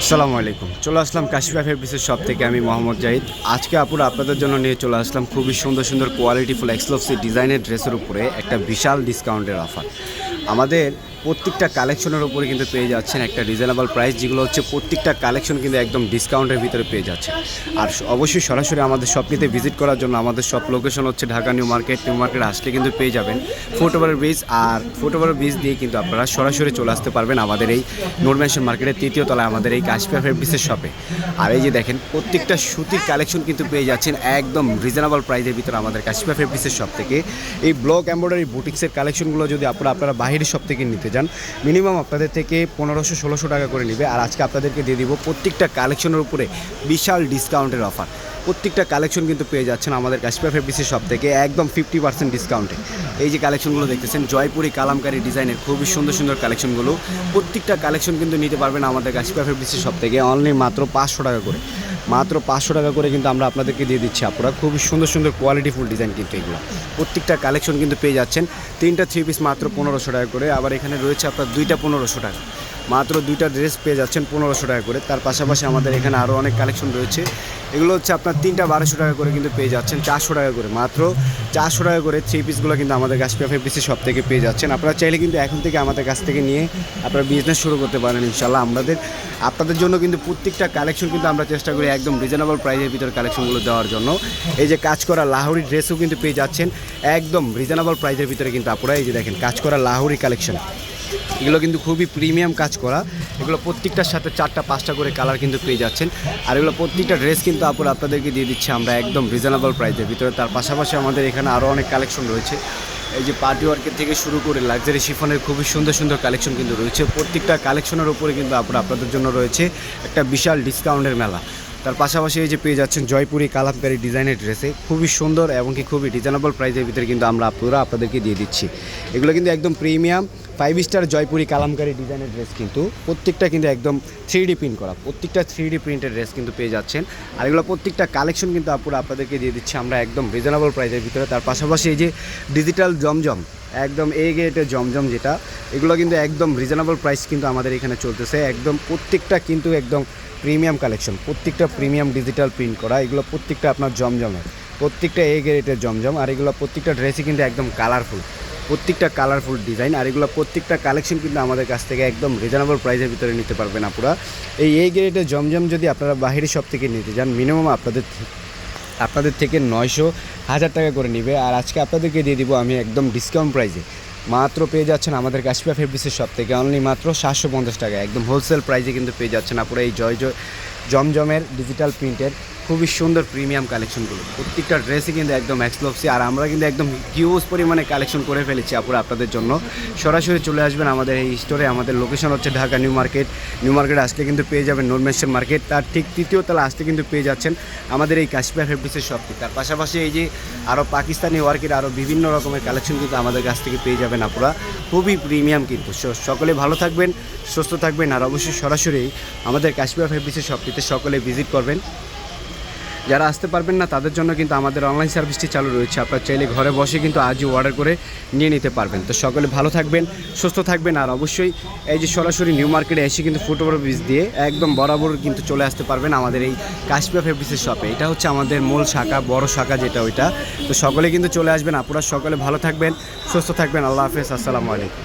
আসসালামু আলাইকুম। চলে আসলাম কাশিফা ফেব্রিক্সের শপ থেকে। আমি মোহাম্মদ জাহিদ। আজকে আপুরা আপনাদের জন্য নিয়ে চলে আসলাম খুবই সুন্দর সুন্দর কোয়ালিটিফুল এক্সক্লুসিভ ডিজাইনের ড্রেসের উপরে একটা বিশাল ডিসকাউন্টের অফার। আমাদের প্রত্যেকটা কালেকশনের উপরে কিন্তু পেয়ে যাচ্ছেন একটা রিজনেবল প্রাইস, যেগুলো হচ্ছে প্রত্যেকটা কালেকশন কিন্তু একদম ডিসকাউন্টের ভিতরে পেয়ে যাচ্ছে। আর অবশ্যই সরাসরি আমাদের শপটিতে ভিজিট করার জন্য আমাদের শপ লোকেশন হচ্ছে ঢাকা নিউ মার্কেট আসলে কিন্তু পেয়ে যাবেন ফুটওভার ব্রিজ। আর ফুটওভার ব্রিজ দিয়ে কিন্তু আপনারা সরাসরি চলে আসতে পারবেন আমাদের এই নূর মেনশন মার্কেটের তৃতীয় তলায় আমাদের এই কাশিফা ফেব্রিক্সের শপে। আর এই যে দেখেন প্রত্যেকটা সুতির কালেকশন কিন্তু পেয়ে যাচ্ছেন একদম রিজনেবল প্রাইসের ভিতরে আমাদের কাশিফা ফেব্রিক্সের শপ থেকে। এই ব্লক এমব্রয়ডারি বুটিক্সের কালেকশনগুলো যদি আপনারা বাইরের শপ থেকে নিতে যান, মিনিমাম আপনাদের থেকে 1500-1600 টাকা করে নেবে। আর আজকে আপনাদেরকে দিয়ে দিব প্রত্যেকটা কালেকশনের উপরে বিশাল ডিসকাউন্টের অফার। প্রত্যেকটা কালেকশন কিন্তু পেয়ে যাচ্ছেন আমাদের কাশিফা ফেব্রিক্সের শপ থেকে একদম 50% ডিসকাউন্টে। এই যে কালেকশনগুলো দেখতেছেন জয়পুরি কালামকারী ডিজাইনের খুবই সুন্দর সুন্দর কালেকশনগুলো, প্রত্যেকটা কালেকশন কিন্তু নিতে পারবেন আমাদের কাশিফা ফেব্রিক্সের শপ থেকে অনলি মাত্র 500 টাকা করে। মাত্র 500 টাকা করে কিন্তু আমরা আপনাদেরকে দিয়ে দিচ্ছি। আপনারা খুবই সুন্দর সুন্দর কোয়ালিটিফুল ডিজাইন কিন্তু এগুলো প্রত্যেকটা কালেকশন কিন্তু পেয়ে যাচ্ছেন। 3টা 3 পিস মাত্র 1500 টাকা করে। আবার এখানে রয়েছে আপনার 2টা 1500 টাকা। মাত্র 2টা ড্রেস পেয়ে যাচ্ছেন 1500 টাকা করে। তার পাশাপাশি আমাদের এখানে আরও অনেক কালেকশন রয়েছে। এগুলো হচ্ছে আপনার 3টা 1200 টাকা করে কিন্তু পেয়ে যাচ্ছেন 400 টাকা করে। মাত্র 400 টাকা করে 3 পিসগুলো কিন্তু আমাদের কাশিফা ফেব্রিক্সের শপ থেকে পেয়ে যাচ্ছেন। আপনারা চাইলে কিন্তু এখন থেকে আমাদের কাছ থেকে নিয়ে আপনারা বিজনেস শুরু করতে পারেন ইনশাল্লাহ। আপনাদের জন্য কিন্তু প্রত্যেকটা কালেকশন কিন্তু আমরা চেষ্টা করি একদম রিজনেবল প্রাইসের ভিতরে কালেকশনগুলো দেওয়ার জন্য। এই যে কাজ করা লাহোরি ড্রেসও কিন্তু পেয়ে যাচ্ছেন একদম রিজনেবল প্রাইসের ভিতরে কিন্তু আপনারা। এই যে দেখেন কাজ করা লাহোরি কালেকশন, এগুলো কিন্তু খুবই প্রিমিয়াম কাজ করা। এগুলো প্রত্যেকটার সাথে 4টা 5টা করে কালার কিন্তু পেয়ে যাচ্ছেন। আর এগুলো প্রত্যেকটা ড্রেস কিন্তু আপনাদেরকে দিয়ে দিচ্ছি আমরা একদম রিজনেবল প্রাইসের ভিতরে। তার পাশাপাশি আমাদের এখানে আরও অনেক কালেকশন রয়েছে। এই যে পার্টি ওয়ার্কের থেকে শুরু করে লাক্সারি শিফনের খুবই সুন্দর সুন্দর কালেকশন কিন্তু রয়েছে। প্রত্যেকটা কালেকশনের উপরে কিন্তু আপনাদের জন্য রয়েছে একটা বিশাল ডিসকাউন্টের মেলা। তার পাশাপাশি এই যে পেয়ে যাচ্ছেন জয়পুরি কালামকারী ডিজাইনের ড্রেসে খুবই সুন্দর এবং কি খুবই রিজনেবল প্রাইসের ভিতরে কিন্তু আমরা আপনাদেরকে দিয়ে দিচ্ছি। এগুলো কিন্তু একদম প্রিমিয়াম 5 স্টার জয়পুরি কালামকারী ডিজাইনের ড্রেস, কিন্তু প্রত্যেকটা কিন্তু একদম 3D প্রিন্ট করা। প্রত্যেকটা 3D প্রিন্টের ড্রেস কিন্তু পেয়ে যাচ্ছেন। আর এগুলো প্রত্যেকটা কালেকশন কিন্তু আপনাদেরকে দিয়ে দিচ্ছি আমরা একদম রিজনেবল প্রাইসের ভিতরে। তার পাশাপাশি এই যে ডিজিটাল জমজম একদম এ গ্রেডের জমজম যেটা, এগুলো কিন্তু একদম রিজনেবল প্রাইস কিন্তু আমাদের এখানে চলতেছে। একদম প্রত্যেকটা কিন্তু একদম প্রিমিয়াম কালেকশন, প্রত্যেকটা প্রিমিয়াম ডিজিটাল প্রিন্ট করা। এগুলো প্রত্যেকটা আপনার জমজমের, প্রত্যেকটা এ গ্রেডের জমজম। আর এগুলো প্রত্যেকটা ড্রেসই কিন্তু একদম কালারফুল, প্রত্যেকটা কালারফুল ডিজাইন। আর এগুলো প্রত্যেকটা কালেকশন কিন্তু আমাদের কাছ থেকে একদম রিজনেবল প্রাইসের ভিতরে নিতে পারবেন আপনারা। এই এ গ্রেডের জমজম যদি আপনারা বাহিরের শপ থেকে নিতে যান, মিনিমাম আপনাদের থেকে 900-1000 টাকা করে নেবে। আর আজকে আপনাদেরকে দিয়ে দিব আমি একদম ডিসকাউন্ট প্রাইসে। মাত্র পেয়ে যাচ্ছেন আমাদের কাশিফা ফেব্রিক্সের শপ থেকে অনলি মাত্র 750 টাকা একদম হোলসেল প্রাইসে কিন্তু পেয়ে যাচ্ছেন আপনারা এই জমজমের ডিজিটাল প্রিন্টের খুবই সুন্দর প্রিমিয়াম কালেকশনগুলো। প্রত্যেকটা ড্রেসই কিন্তু একদম এক্সক্লুসিভ। আর আমরা কিন্তু একদম হিউজ পরিমাণে কালেকশন করে ফেলেছি আপনাদের জন্য। সরাসরি চলে আসবেন আমাদের এই স্টোরে। আমাদের লোকেশন হচ্ছে ঢাকা নিউ মার্কেট আসলে কিন্তু পেয়ে যাবেন নূর মেনশন মার্কেট, তার ঠিক তৃতীয় তলা আসলে কিন্তু পেয়ে যাচ্ছেন আমাদের এই কাশিফা ফেব্রিক্সের শপটি। তার পাশাপাশি এই যে আরও পাকিস্তানি ওয়ার্কের আরও বিভিন্ন রকমের কালেকশন কিন্তু আমাদের কাছ থেকে পেয়ে যাবেন আপনারা, খুবই প্রিমিয়াম কিন্তু। সকলে ভালো থাকবেন, সুস্থ থাকবেন। আর অবশ্যই সরাসরি আমাদের কাশিফা ফেব্রিক্সের শপটিতে সকলে ভিজিট করবেন। যারা আসতে পারবেন না তাদের জন্য কিন্তু আমাদের অনলাইন সার্ভিসটি চালু রয়েছে। আপনারা চাইলে ঘরে বসে কিন্তু আজই অর্ডার করে নিয়ে নিতে পারবেন। তো সকলে ভালো থাকবেন, সুস্থ থাকবেন। আর অবশ্যই এই যে সরাসরি নিউ মার্কেটে এসে কিন্তু ফুটওভার ব্রিজ দিয়ে একদম বরাবর কিন্তু চলে আসতে পারবেন আমাদের এই কাশিফা ফেব্রিক্সের শপে। এটা হচ্ছে আমাদের মূল শাখা, বড় শাখা যেটা ওইটা। তো সকলে কিন্তু চলে আসবেন। আপনারা সকলে ভালো থাকবেন, সুস্থ থাকবেন। আল্লাহ হাফেজ, আসসালামু আলাইকুম।